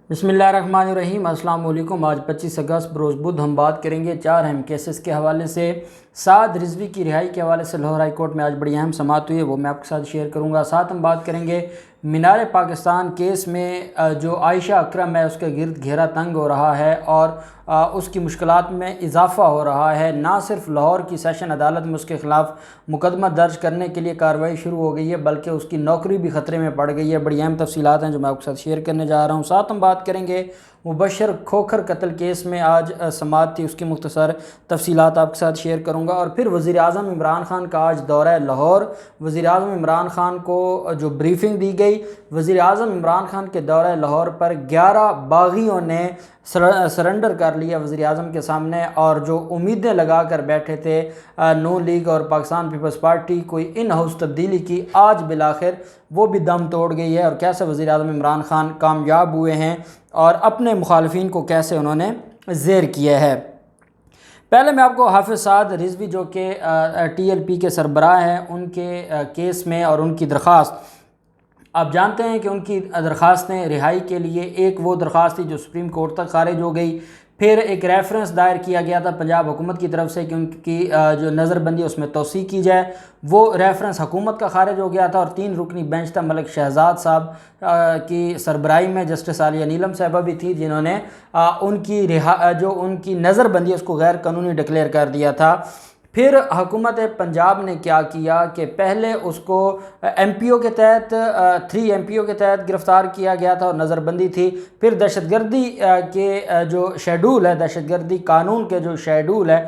بسم اللہ الرحمن الرحیم۔ السلام علیکم۔ آج 25 اگست بروز بدھ ہم بات کریں گے 4 اہم کیسز کے حوالے سے۔ سعد رضوی کی رہائی کے حوالے سے لاہور ہائی کورٹ میں آج بڑی اہم سماعت ہوئی ہے، وہ میں آپ کے ساتھ شیئر کروں گا۔ ساتھ ہم بات کریں گے مینار پاکستان کیس میں جو عائشہ اکرم ہے اس کے گرد گھیرا تنگ ہو رہا ہے اور اس کی مشکلات میں اضافہ ہو رہا ہے۔ نہ صرف لاہور کی سیشن عدالت میں اس کے خلاف مقدمہ درج کرنے کے لیے کارروائی شروع ہو گئی ہے، بلکہ اس کی نوکری بھی خطرے میں پڑ گئی ہے۔ بڑی اہم تفصیلات ہیں جو میں آپ کے ساتھ شیئر کرنے جا رہا ہوں۔ ساتھ ہم بات کریں گے مبشر کھوکھر قتل کیس میں آج سماعت تھی، اس کی مختصر تفصیلات آپ کے ساتھ شیئر کروں گا۔ اور پھر وزیر اعظم عمران خان کا آج دورہ لاہور۔ وزیر اعظم عمران خان کو جو بریفنگ دی گئی، وزیر اعظم عمران خان کے دورہ لاہور پر 11 باغیوں نے سرنڈر کر لیا وزیر اعظم کے سامنے، اور جو امیدیں لگا کر بیٹھے تھے نون لیگ اور پاکستان پیپلز پارٹی کوئی ان ہاؤس تبدیلی کی، آج بالآخر وہ بھی دم توڑ گئی ہے۔ اور کیسے وزیر اعظم عمران خان کامیاب ہوئے ہیں اور اپنے مخالفین کو کیسے انہوں نے زیر کیا ہے۔ پہلے میں آپ کو حافظ سعد رضوی جو کہ ٹی ایل پی کے سربراہ ہیں، ان کے کیس میں اور ان کی درخواست، آپ جانتے ہیں کہ ان کی درخواستیں رہائی کے لیے، ایک وہ درخواست تھی جو سپریم کورٹ تک خارج ہو گئی، پھر ایک ریفرنس دائر کیا گیا تھا پنجاب حکومت کی طرف سے کہ ان کی جو نظر بندی اس میں توسیع کی جائے، وہ ریفرنس حکومت کا خارج ہو گیا تھا، اور 3 رکنی بینچ تھا ملک شہزاد صاحب کی سربراہی میں، جسٹس عالیہ نیلم صاحبہ بھی تھی، جنہوں نے ان کی نظر بندی اس کو غیر قانونی ڈکلیئر کر دیا تھا۔ پھر حکومت پنجاب نے کیا کیا کہ پہلے اس کو ایم پی او کے تحت 3 ایم پی او کے تحت گرفتار کیا گیا تھا اور نظر بندی تھی، پھر دہشت گردی کے جو شیڈول ہے، دہشت گردی قانون کے جو شیڈول ہے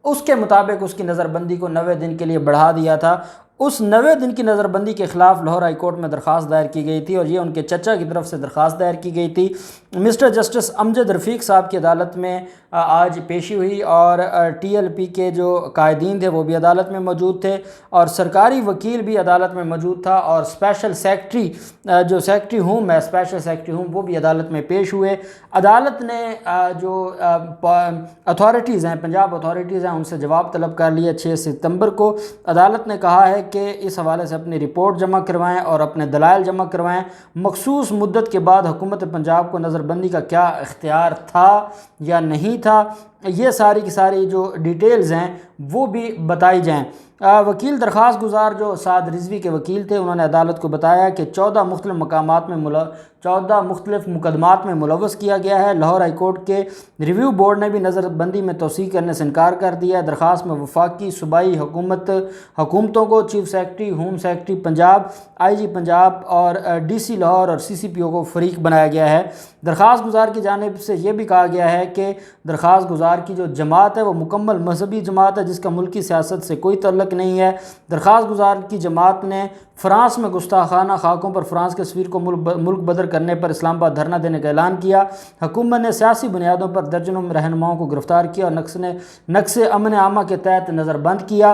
اس کے مطابق اس کی نظر بندی کو 90 دن کے لیے بڑھا دیا تھا۔ اس 90 دن کی نظر بندی کے خلاف لاہور ہائی کورٹ میں درخواست دائر کی گئی تھی، اور یہ ان کے چچا کی طرف سے درخواست دائر کی گئی تھی۔ مسٹر جسٹس امجد رفیق صاحب کی عدالت میں آج پیشی ہوئی، اور ٹی ایل پی کے جو قائدین تھے وہ بھی عدالت میں موجود تھے، اور سرکاری وکیل بھی عدالت میں موجود تھا، اور اسپیشل سیکرٹری جو سیکرٹری ہوم ہے، اسپیشل سیکرٹری ہوم، وہ بھی عدالت میں پیش ہوئے۔ عدالت نے جو اتھارٹیز ہیں، پنجاب اتھارٹیز ہیں، ان سے جواب طلب کر لیا 6 ستمبر کو۔ عدالت نے کہا ہے کہ اس حوالے سے اپنی رپورٹ جمع کروائیں اور اپنے دلائل جمع کروائیں۔ مخصوص مدت کے بعد حکومت پنجاب کو نظر بندی کا کیا اختیار تھا یا نہیں تھا، یہ ساری کی ساری جو ڈیٹیلز ہیں وہ بھی بتائی جائیں۔ وکیل درخواست گزار جو سعد رضوی کے وکیل تھے، انہوں نے عدالت کو بتایا کہ 14 مختلف مقدمات میں ملوث کیا گیا ہے۔ لاہور ہائی کورٹ کے ریویو بورڈ نے بھی نظر بندی میں توسیع کرنے سے انکار کر دیا ہے۔ درخواست میں وفاقی صوبائی حکومتوں کو، chief secretary, home secretary Punjab, I G Punjab اور ڈی سی لاہور اور سی سی پی او کو فریق بنایا گیا ہے۔ درخواست گزار کی جانب سے یہ بھی کہا گیا ہے کہ درخواست گزار کی جو جماعت ہے وہ مکمل مذہبی جماعت ہے جس کا ملکی سیاست سے کوئی تعلق نہیں ہے۔ درخواست گزار کی جماعت نے فرانس میں گستاخانہ خاکوں پر فرانس کے سفیر کو ملک بدر کرنے پر اسلام آباد دھرنا دینے کا اعلان کیا۔ حکومت نے سیاسی بنیادوں پر درجنوں رہنماؤں کو گرفتار کیا اور نقص امن عامہ کے تحت نظر بند کیا۔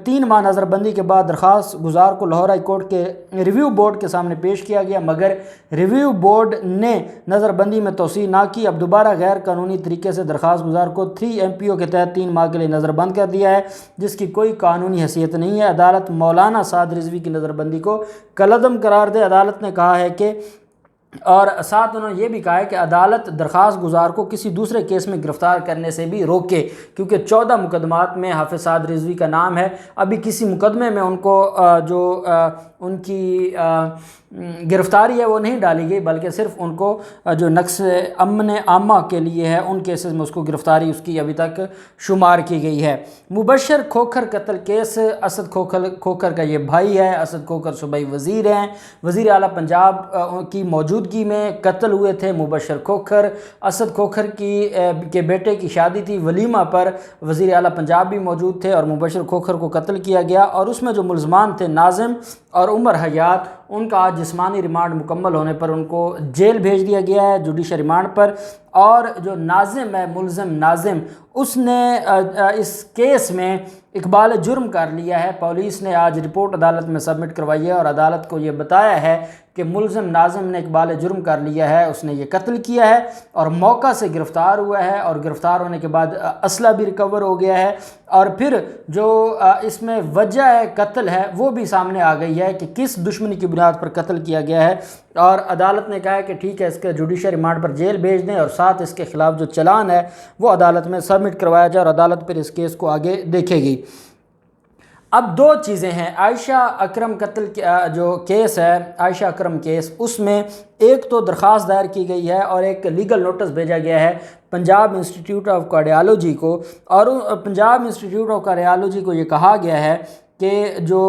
3 ماہ نظر بندی کے بعد درخواست گزار کو لاہور ہائی کورٹ کے ریویو بورڈ کے سامنے پیش کیا گیا، مگر ریویو بورڈ نے نظر بندی میں توسیع نہ کی۔ اب دوبارہ غیر قانونی طریقے سے درخواست گزار کو 3 ایم پی او کے تحت 3 ماہ کے لیے نظر بند کر دیا ہے، جس کی کوئی قانونی حیثیت نہیں ہے۔ عدالت مولانا سعد رضوی کی نظر بندی کو کالعدم قرار دے۔ عدالت نے کہا ہے کہ، اور ساتھ انہوں نے یہ بھی کہا ہے کہ عدالت درخواست گزار کو کسی دوسرے کیس میں گرفتار کرنے سے بھی روکے، کیونکہ 14 مقدمات میں حافظ سعد رضوی کا نام ہے۔ ابھی کسی مقدمے میں ان کو جو ان کی گرفتاری ہے وہ نہیں ڈالی گئی، بلکہ صرف ان کو جو نقص امن عامہ کے لیے ہے ان کیسز میں اس کو گرفتاری اس کی ابھی تک شمار کی گئی ہے۔ مبشر کھوکھر قتل کیس، اسد کھوکھر کا یہ بھائی ہے۔ اسد کھوکھر صوبائی وزیر ہیں، وزیر اعلیٰ پنجاب کی موجودگی میں قتل ہوئے تھے مبشر کھوکھر۔ اسد کھوکھر کے بیٹے کی شادی تھی، ولیمہ پر وزیر اعلیٰ پنجاب بھی موجود تھے اور مبشر کھوکھر کو قتل کیا گیا، اور اس میں جو ملزمان تھے ناظم اور عمر حیات، ان کا آج جسمانی ریمانڈ مکمل ہونے پر ان کو جیل بھیج دیا گیا ہے جوڈیشل ریمانڈ پر۔ اور جو ناظم ہے، ملزم ناظم، اس نے اس کیس میں اقبال جرم کر لیا ہے۔ پولیس نے آج رپورٹ عدالت میں سبمٹ کروائی ہے اور عدالت کو یہ بتایا ہے کہ ملزم ناظم نے اقبال جرم کر لیا ہے، اس نے یہ قتل کیا ہے اور موقع سے گرفتار ہوا ہے، اور گرفتار ہونے کے بعد اسلحہ بھی ریکور ہو گیا ہے، اور پھر جو اس میں وجہ قتل ہے وہ بھی سامنے آ گئی ہے کہ کس دشمنی کی بنیاد پر قتل کیا گیا ہے، اور عدالت نے کہا ہے کہ ٹھیک ہے اس کے جوڈیشل ریمانڈ پر جیل بھیج دیں، اور ساتھ اس کے خلاف جو چلان ہے وہ عدالت میں سبمٹ کروایا جائے، اور عدالت پھر اس کیس کو آگے دیکھے گی۔ اب دو چیزیں ہیں، عائشہ اکرم قتل جو کیس ہے، عائشہ اکرم کیس، اس میں ایک تو درخواست دائر کی گئی ہے اور ایک لیگل نوٹس بھیجا گیا ہے پنجاب انسٹیٹیوٹ آف کارڈیالوجی کو، اور پنجاب انسٹیٹیوٹ آف کارڈیالوجی کو یہ کہا گیا ہے کہ جو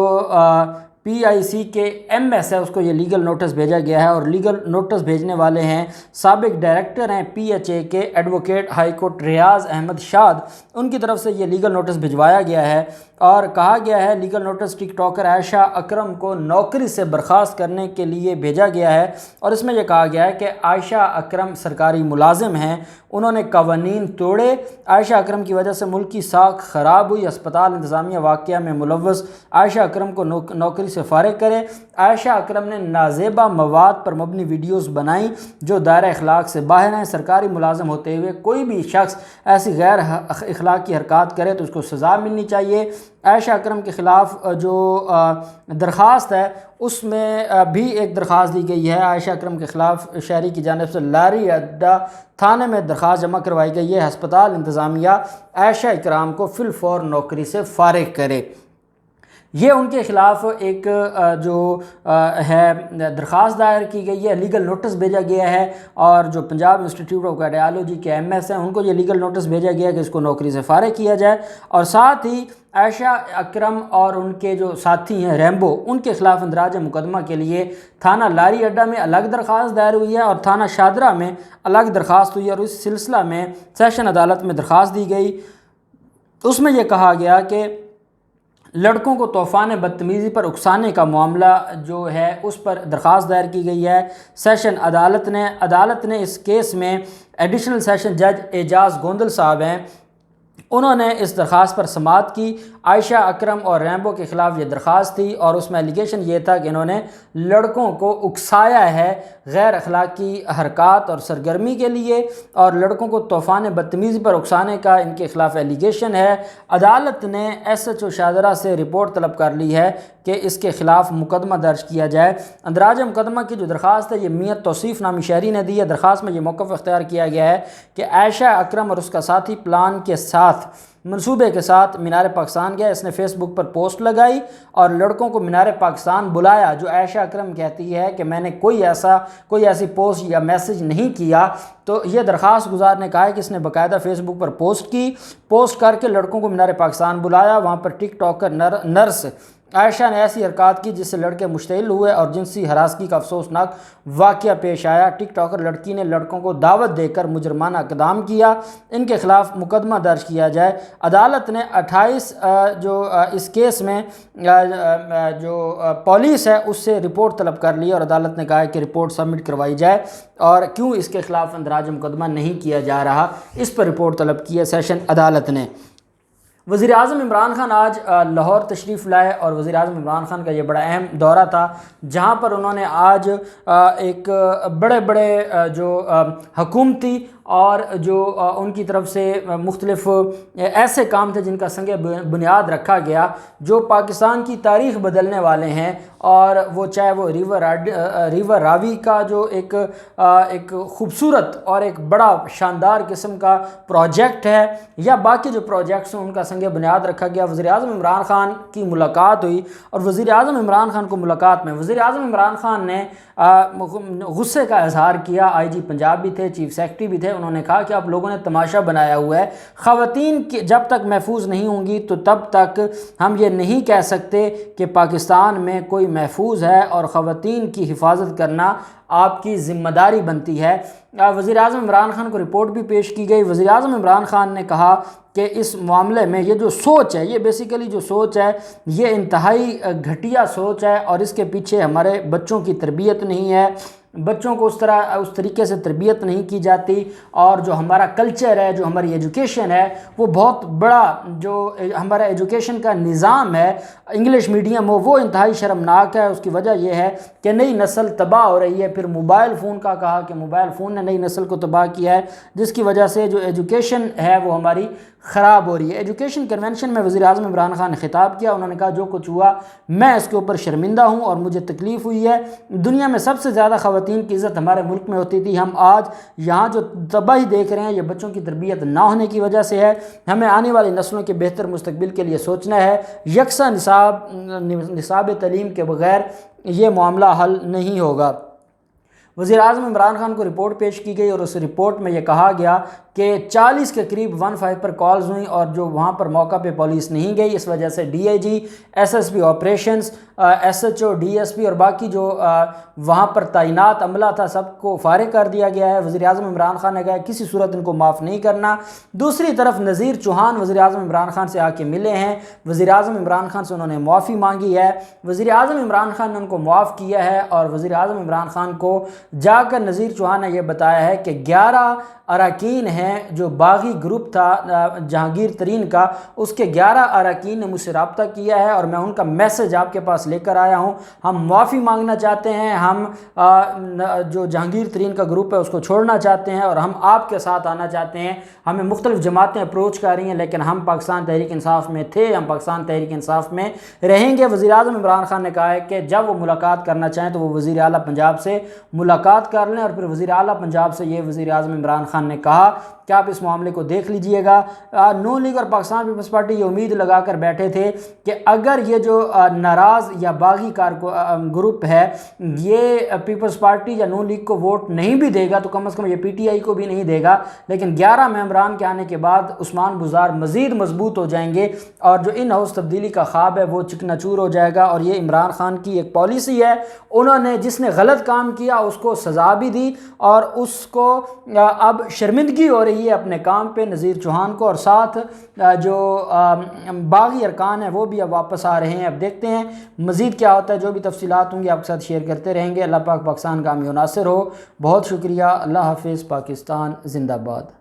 پی آئی سی کے ایم ایس ہے اس کو یہ لیگل نوٹس بھیجا گیا ہے، اور لیگل نوٹس بھیجنے والے ہیں سابق ڈائریکٹر ہیں پی ایچ اے کے advocate high court Riyaz Ahmed Shad, ان کی طرف سے یہ لیگل نوٹس بھجوایا گیا ہے، اور کہا گیا ہے لیگل نوٹس ٹک ٹاکر عائشہ اکرم کو نوکری سے برخاست کرنے کے لیے بھیجا گیا ہے، اور اس میں یہ کہا گیا ہے کہ عائشہ اکرم سرکاری ملازم ہیں، انہوں نے قوانین توڑے، عائشہ اکرم کی وجہ سے ملک کی ساکھ خراب ہوئی، اسپتال انتظامیہ واقعہ میں ملوث عائشہ اکرم کو نوکری سے فارغ کرے، عائشہ اکرم نے نازیبا مواد پر مبنی ویڈیوز بنائیں جو دائرہ اخلاق سے باہر ہیں، سرکاری ملازم ہوتے ہوئے کوئی بھی شخص ایسی غیر اخلاقی حرکات کرے تو اس کو سزا ملنی چاہیے۔ عائشہ اکرم کے خلاف جو درخواست ہے اس میں بھی ایک درخواست دی گئی ہے، عائشہ اکرم کے خلاف شہری کی جانب سے لاری اڈا تھانے میں درخواست جمع کروائی گئی ہے، ہسپتال انتظامیہ عائشہ اکرم کو فی الفور نوکری سے فارغ کرے۔ یہ ان کے خلاف ایک جو ہے درخواست دائر کی گئی ہے، لیگل نوٹس بھیجا گیا ہے، اور جو پنجاب انسٹیٹیوٹ آف کارڈیالوجی کے ایم ایس ہیں ان کو یہ لیگل نوٹس بھیجا گیا کہ اس کو نوکری سے فارغ کیا جائے، اور ساتھ ہی عائشہ اکرم اور ان کے جو ساتھی ہیں ریمبو، ان کے خلاف اندراج مقدمہ کے لیے تھانہ لاری اڈا میں الگ درخواست دائر ہوئی ہے اور تھانہ شادرہ میں الگ درخواست ہوئی ہے، اور اس سلسلہ میں سیشن عدالت میں درخواست دی گئی۔ اس میں یہ کہا گیا کہ لڑکوں کو طوفان بدتمیزی پر اکسانے کا معاملہ جو ہے اس پر درخواست دائر کی گئی ہے۔ سیشن عدالت نے اس کیس میں ایڈیشنل سیشن جج اعجاز گوندل صاحب ہیں، انہوں نے اس درخواست پر سماعت کی۔ عائشہ اکرم اور ریمبو کے خلاف یہ درخواست تھی، اور اس میں ایلیگیشن یہ تھا کہ انہوں نے لڑکوں کو اکسایا ہے غیر اخلاقی حرکات اور سرگرمی کے لیے، اور لڑکوں کو طوفان بدتمیزی پر اکسانے کا ان کے خلاف ایلیگیشن ہے۔ عدالت نے ایس ایچ او شاہدرہ سے رپورٹ طلب کر لی ہے کہ اس کے خلاف مقدمہ درج کیا جائے۔ اندراج مقدمہ کی جو درخواست ہے یہ میاں توصیف نامی شہری نے دی ہے۔ درخواست میں یہ موقف اختیار کیا گیا ہے کہ عائشہ اکرم اور اس کا ساتھی پلان کے ساتھ منصوبے کے ساتھ مینار پاکستان گیا، اس نے فیس بک پر پوسٹ لگائی اور لڑکوں کو مینار پاکستان بلایا، جو عائشہ اکرم کہتی ہے کہ میں نے کوئی ایسی پوسٹ یا میسج نہیں کیا۔ تو یہ درخواست گزار نے کہا ہے کہ اس نے باقاعدہ فیس بک پر پوسٹ کر کے لڑکوں کو مینار پاکستان بلایا، وہاں پر ٹک ٹاکر نرس عائشہ نے ایسی حرکات کی جس سے لڑکے مشتعل ہوئے اور جنسی ہراسگی کا افسوسناک واقعہ پیش آیا۔ ٹک ٹاکر لڑکی نے لڑکوں کو دعوت دے کر مجرمانہ اقدام کیا، ان کے خلاف مقدمہ درج کیا جائے۔ عدالت نے 28 جو اس کیس میں جو پولیس ہے اس سے رپورٹ طلب کر لی، اور عدالت نے کہا ہے کہ رپورٹ سبمٹ کروائی جائے، اور کیوں اس کے خلاف اندراج مقدمہ نہیں کیا جا رہا اس پر رپورٹ طلب کی ہے سیشن عدالت نے۔ وزیر اعظم عمران خان آج لاہور تشریف لائے، اور وزیر اعظم عمران خان کا یہ بڑا اہم دورہ تھا جہاں پر انہوں نے آج ایک بڑے جو حکومتی اور جو ان کی طرف سے مختلف ایسے کام تھے جن کا سنگ بنیاد رکھا گیا جو پاکستان کی تاریخ بدلنے والے ہیں، اور وہ چاہے وہ ریور راوی کا جو ایک خوبصورت اور ایک بڑا شاندار قسم کا پروجیکٹ ہے، یا باقی جو پروجیکٹس ہیں ان کا سنگ بنیاد رکھا گیا۔ وزیر اعظم عمران خان کی ملاقات ہوئی، اور وزیر اعظم عمران خان کو ملاقات میں وزیر اعظم عمران خان نے غصے کا اظہار کیا۔ آئی جی پنجاب بھی تھے، چیف سیکرٹری بھی تھے، انہوں نے کہا کہ آپ لوگوں نے تماشا بنایا ہوا ہے، خواتین جب تک محفوظ نہیں ہوں گی تو تب تک ہم یہ نہیں کہہ سکتے کہ پاکستان میں کوئی محفوظ ہے، اور خواتین کی حفاظت کرنا آپ کی ذمہ داری بنتی ہے۔ وزیر اعظم عمران خان کو رپورٹ بھی پیش کی گئی۔ وزیر اعظم عمران خان نے کہا کہ اس معاملے میں یہ جو سوچ ہے، یہ بیسیکلی جو سوچ ہے یہ انتہائی گھٹیا سوچ ہے، اور اس کے پیچھے ہمارے بچوں کی تربیت نہیں ہے، بچوں کو اس طریقے سے تربیت نہیں کی جاتی، اور جو ہمارا کلچر ہے، جو ہماری ایجوکیشن ہے، وہ بہت بڑا جو ہمارا ایجوکیشن کا نظام ہے انگلش میڈیم وہ انتہائی شرمناک ہے۔ اس کی وجہ یہ ہے کہ نئی نسل تباہ ہو رہی ہے۔ پھر موبائل فون کا کہا کہ موبائل فون نے نئی نسل کو تباہ کیا ہے، جس کی وجہ سے جو ایجوکیشن ہے وہ ہماری خراب ہو رہی ہے۔ ایجوکیشن کنونشن میں وزیر اعظم عمران خان نے خطاب کیا، انہوں نے کہا جو کچھ ہوا میں اس کے اوپر شرمندہ ہوں اور مجھے تکلیف ہوئی ہے۔ دنیا میں سب سے زیادہ خواتین کی عزت ہمارے ملک میں ہوتی تھی، ہم آج یہاں جو تباہی دیکھ رہے ہیں یہ بچوں کی تربیت نہ ہونے کی وجہ سے ہے۔ ہمیں آنے والی نسلوں کے بہتر مستقبل کے لیے سوچنا ہے، یکساں نصاب تعلیم کے بغیر یہ معاملہ حل نہیں ہوگا۔ وزیر اعظم عمران خان کو رپورٹ پیش کی گئی اور اس رپورٹ میں یہ کہا گیا کہ 40 کے قریب 15 پر کالز ہوئیں اور جو وہاں پر موقع پہ پولیس نہیں گئی، اس وجہ سے D I G, S S P operations, S H O, D S P اور باقی جو وہاں پر تعینات عملہ تھا سب کو فارغ کر دیا گیا ہے۔ وزیر اعظم عمران خان نے کہا کسی صورت ان کو معاف نہیں کرنا۔ دوسری طرف نذیر چوہان وزیر اعظم عمران خان سے آ کے ملے ہیں، وزیر اعظم عمران خان سے انہوں نے معافی مانگی ہے، وزیر اعظم عمران خان نے ان کو معاف کیا ہے، اور وزیر اعظم عمران خان کو جا کر نذیر چوہان نے یہ بتایا ہے کہ 11 اراکین ہیں جو باغی گروپ تھا جہانگیر ترین کا، اس کے 11 اراکین نے مجھ سے رابطہ کیا ہے اور میں ان کا میسج آپ کے پاس لے کر آیا ہوں۔ ہم معافی مانگنا چاہتے ہیں، ہم جو جہانگیر ترین کا گروپ ہے اس کو چھوڑنا چاہتے ہیں اور ہم آپ کے ساتھ آنا چاہتے ہیں۔ ہمیں مختلف جماعتیں اپروچ کر رہی ہیں لیکن ہم پاکستان تحریک انصاف میں تھے، ہم پاکستان تحریک انصاف میں رہیں گے۔ وزیر اعظم عمران خان نے کہا ہے کہ جب وہ ملاقات کرنا چاہیں تو وہ وزیر اعلیٰ پنجاب سے ملاقات کر لیں، اور پھر وزیر اعلیٰ پنجاب سے یہ وزیر اعظم عمران خان نے کہا کہ آپ اس معاملے کو دیکھ لیجئے گا۔ نون لیگ اور پاکستان پیپلز پارٹی یہ امید لگا کر بیٹھے تھے کہ اگر یہ جو ناراض یا باغی گروپ ہے یہ پیپلز پارٹی یا نون لیگ کو ووٹ نہیں بھی دے گا تو کم از کم یہ پی ٹی آئی کو بھی نہیں دے گا، لیکن 11 ممبران کے آنے کے بعد عثمان بزار مزید مضبوط ہو جائیں گے اور جو ان ہاؤس تبدیلی کا خواب ہے وہ چکنا چور ہو جائے گا۔ اور یہ عمران خان کی ایک پالیسی ہے، انہوں نے جس نے غلط کام کیا اس کو سزا بھی دی اور اس کو اب شرمندگی ہو رہی ہے اپنے کام پہ، نذیر چوہان کو، اور ساتھ جو باغی ارکان ہیں وہ بھی اب واپس آ رہے ہیں۔ اب دیکھتے ہیں مزید کیا ہوتا ہے، جو بھی تفصیلات ہوں گی آپ کے ساتھ شیئر کرتے رہیں گے۔ اللہ پاک پاکستان کا حامی و ناصر ہو۔ بہت شکریہ، اللہ حافظ، پاکستان زندہ باد۔